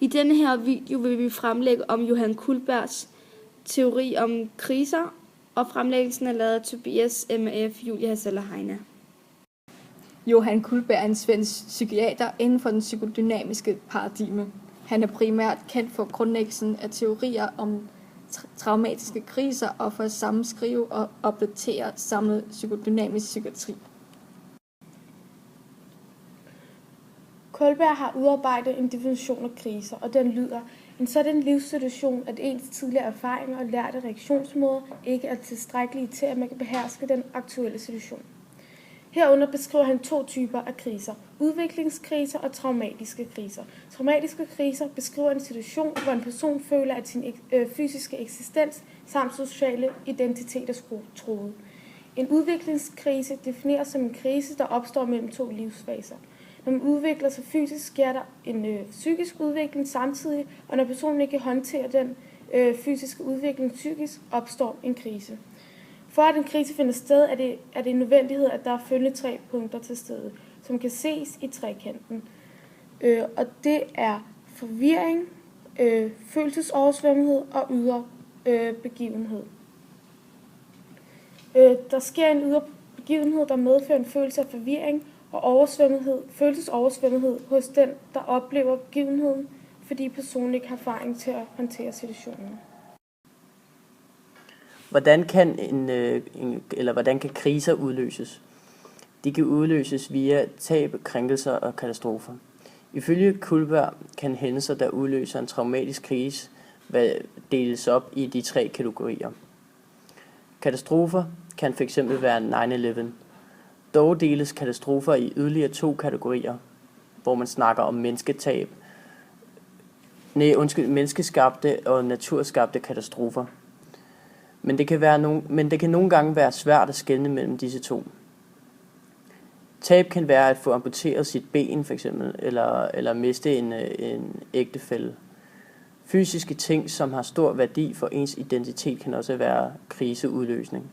I denne her video vil vi fremlægge om Johan Cullbergs teori om kriser, og fremlæggelsen er lavet af Tobias M.F. Julie Hassel Heine. Johan Cullberg er en svensk psykiater inden for den psykodynamiske paradigme. Han er primært kendt for grundlæggelsen af teorier om traumatiske kriser og for at sammenskrive og opdatere samlet psykodynamisk psykiatri. Cullberg har udarbejdet en definition af kriser, og den lyder: en sådan livssituation, at ens tidligere erfaringer og lærte reaktionsmåder ikke er tilstrækkelige til, at man kan beherske den aktuelle situation. Herunder beskriver han to typer af kriser: udviklingskriser og traumatiske kriser. Traumatiske kriser beskriver en situation, hvor en person føler, at sin fysiske eksistens samt sociale identitet er truet. En udviklingskrise defineres som en krise, der opstår mellem to livsfaser. Når man udvikler sig fysisk, sker der en psykisk udvikling samtidig, og når personen ikke kan håndtere den fysiske udvikling psykisk, opstår en krise. For at en krise finder sted, er det en nødvendighed, at der er følgende 3 punkter til stede, som kan ses i trekanten. Og det er forvirring, følelsesoversvømmehed og ydre begivenhed. Der sker en ydre begivenhed, der medfører en følelse af forvirring og følelsesoversvømmehed hos den, der oplever begivenheden, fordi personen ikke har erfaring til at håndtere situationen. Hvordan kan kriser udløses? De kan udløses via tab, krænkelser og katastrofer. Ifølge Cullberg kan hændelser, der udløser en traumatisk krise, deles op i de 3 kategorier. Katastrofer kan fx være 9/11. Dog deles katastrofer i yderligere 2 kategorier, hvor man snakker om menneskeskabte og naturskabte katastrofer. Men det kan nogle gange være svært at skelne mellem disse 2. Tab kan være at få amputeret sit ben for eksempel, eller miste en ægtefælle. Fysiske ting, som har stor værdi for ens identitet, kan også være kriseudløsning.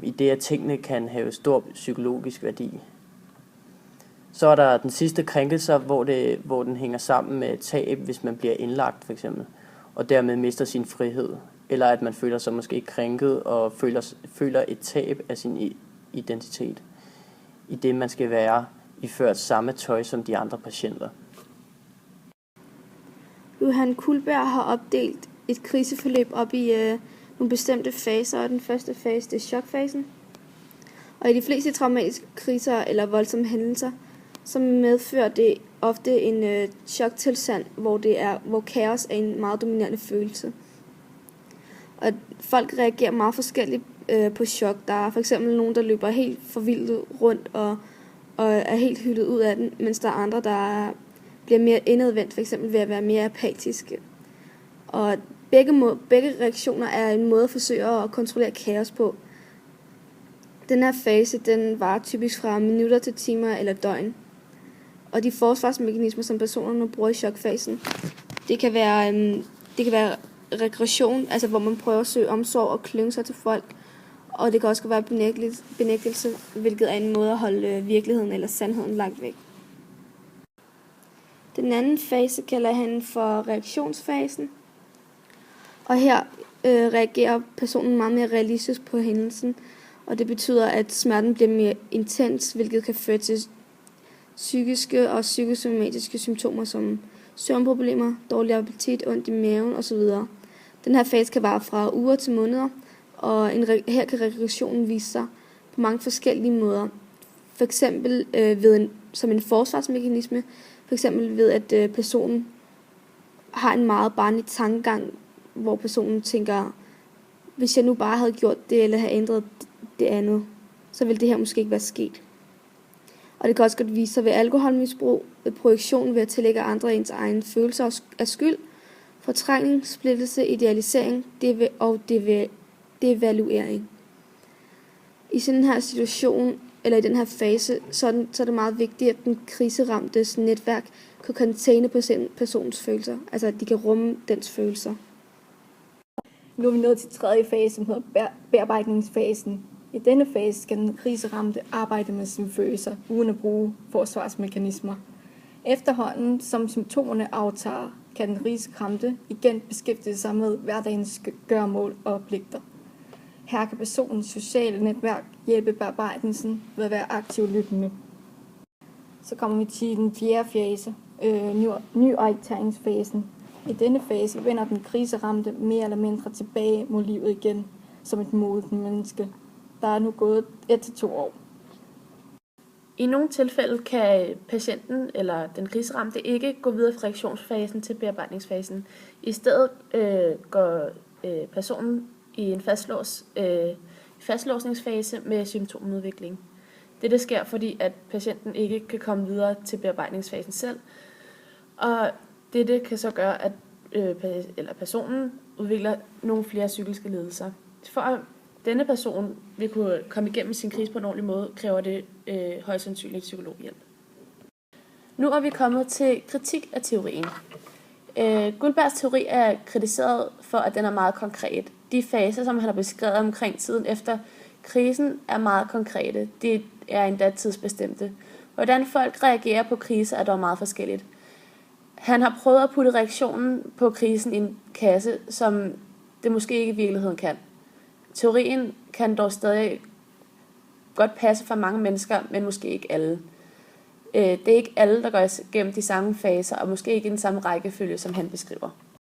I det, at tingene kan have stor psykologisk værdi. Så er der den sidste krænkelser, hvor den hænger sammen med tab, hvis man bliver indlagt for eksempel, og dermed mister sin frihed, eller at man føler sig måske krænket og føler et tab af sin identitet, i det man skal være iført samme tøj som de andre patienter. Johan Cullberg har opdelt et kriseforløb op i nogle bestemte faser, og den første fase, det er chokfasen. Og i de fleste traumatiske kriser eller voldsomme hændelser, så medfører det ofte en choktilstand, hvor kaos er en meget dominerende følelse. Og folk reagerer meget forskelligt på chok. Der er for eksempel nogen, der løber helt forvildet rundt og er helt hyldet ud af den, mens der er andre, der bliver mere indadvendt, for eksempel ved at være mere apatiske. Og begge reaktioner er en måde at forsøge at kontrollere kaos på. Den her fase, den varer typisk fra minutter til timer eller døgn. Og de forsvarsmekanismer, som personerne bruger i chokfasen, det kan være regression, altså hvor man prøver at søge omsorg og klynge sig til folk. Og det kan også være benægtelse, hvilket er en måde at holde virkeligheden eller sandheden langt væk. Den anden fase kalder han for reaktionsfasen. Og her reagerer personen meget mere realistisk på hændelsen, og det betyder, at smerten bliver mere intens, hvilket kan føre til psykiske og psykosomatiske symptomer som søvnproblemer, dårlig appetit, ondt i maven osv. Den her fase kan vare fra uger til måneder, og her kan regressionen vise sig på mange forskellige måder. For eksempel som en forsvarsmekanisme, for eksempel ved at personen har en meget barnlig tankegang, hvor personen tænker, hvis jeg nu bare havde gjort det, eller havde ændret det andet, så ville det her måske ikke være sket. Og det kan også godt vise sig ved alkoholmisbrug, ved projektion ved at tillægge andre ens egne følelser af skyld, fortrængning, splittelse, idealisering og devaluering. I sådan her situation, eller i den her fase, så er det meget vigtigt, at den kriseramtes netværk kan containe personens følelser, altså at de kan rumme dens følelser. Nu er vi nået til 3. fase, som hedder bearbejdningsfasen. I denne fase skal den kriseramte arbejde med sine følelser, uden at bruge forsvarsmekanismer. Efterhånden som symptomerne aftager, kan den risikoramte igen beskæftige sig med hverdagens gøremål og pligter. Her kan personens sociale netværk hjælpe bearbejdelsen ved at være aktiv lyttende. Så kommer vi til den fjerde fase, nyorienteringsfasen. I denne fase vender den kriseramte mere eller mindre tilbage mod livet igen, som et modent menneske. Der er nu gået 1 til 2 år. I nogle tilfælde kan patienten eller den kriseramte ikke gå videre fra reaktionsfasen til bearbejdningsfasen. I stedet går personen i en fastlåsningsfase med symptomudvikling. Dette sker, fordi at patienten ikke kan komme videre til bearbejdningsfasen selv, og dette kan så gøre, at personen udvikler nogle flere psykiske lidelser. For at denne person vil kunne komme igennem sin krise på en ordentlig måde, kræver det højst sandsynligt psykologhjælp. Nu er vi kommet til kritik af teorien. Guldbergs teori er kritiseret for, at den er meget konkret. De faser, som han har beskrevet omkring tiden efter krisen, er meget konkrete. De er endda tidsbestemte. Hvordan folk reagerer på kriser er dog meget forskelligt. Han har prøvet at putte reaktionen på krisen i en kasse, som det måske ikke i virkeligheden kan. Teorien kan dog stadig godt passe for mange mennesker, men måske ikke alle. Det er ikke alle, der går igennem de samme faser, og måske ikke i den samme rækkefølge, som han beskriver.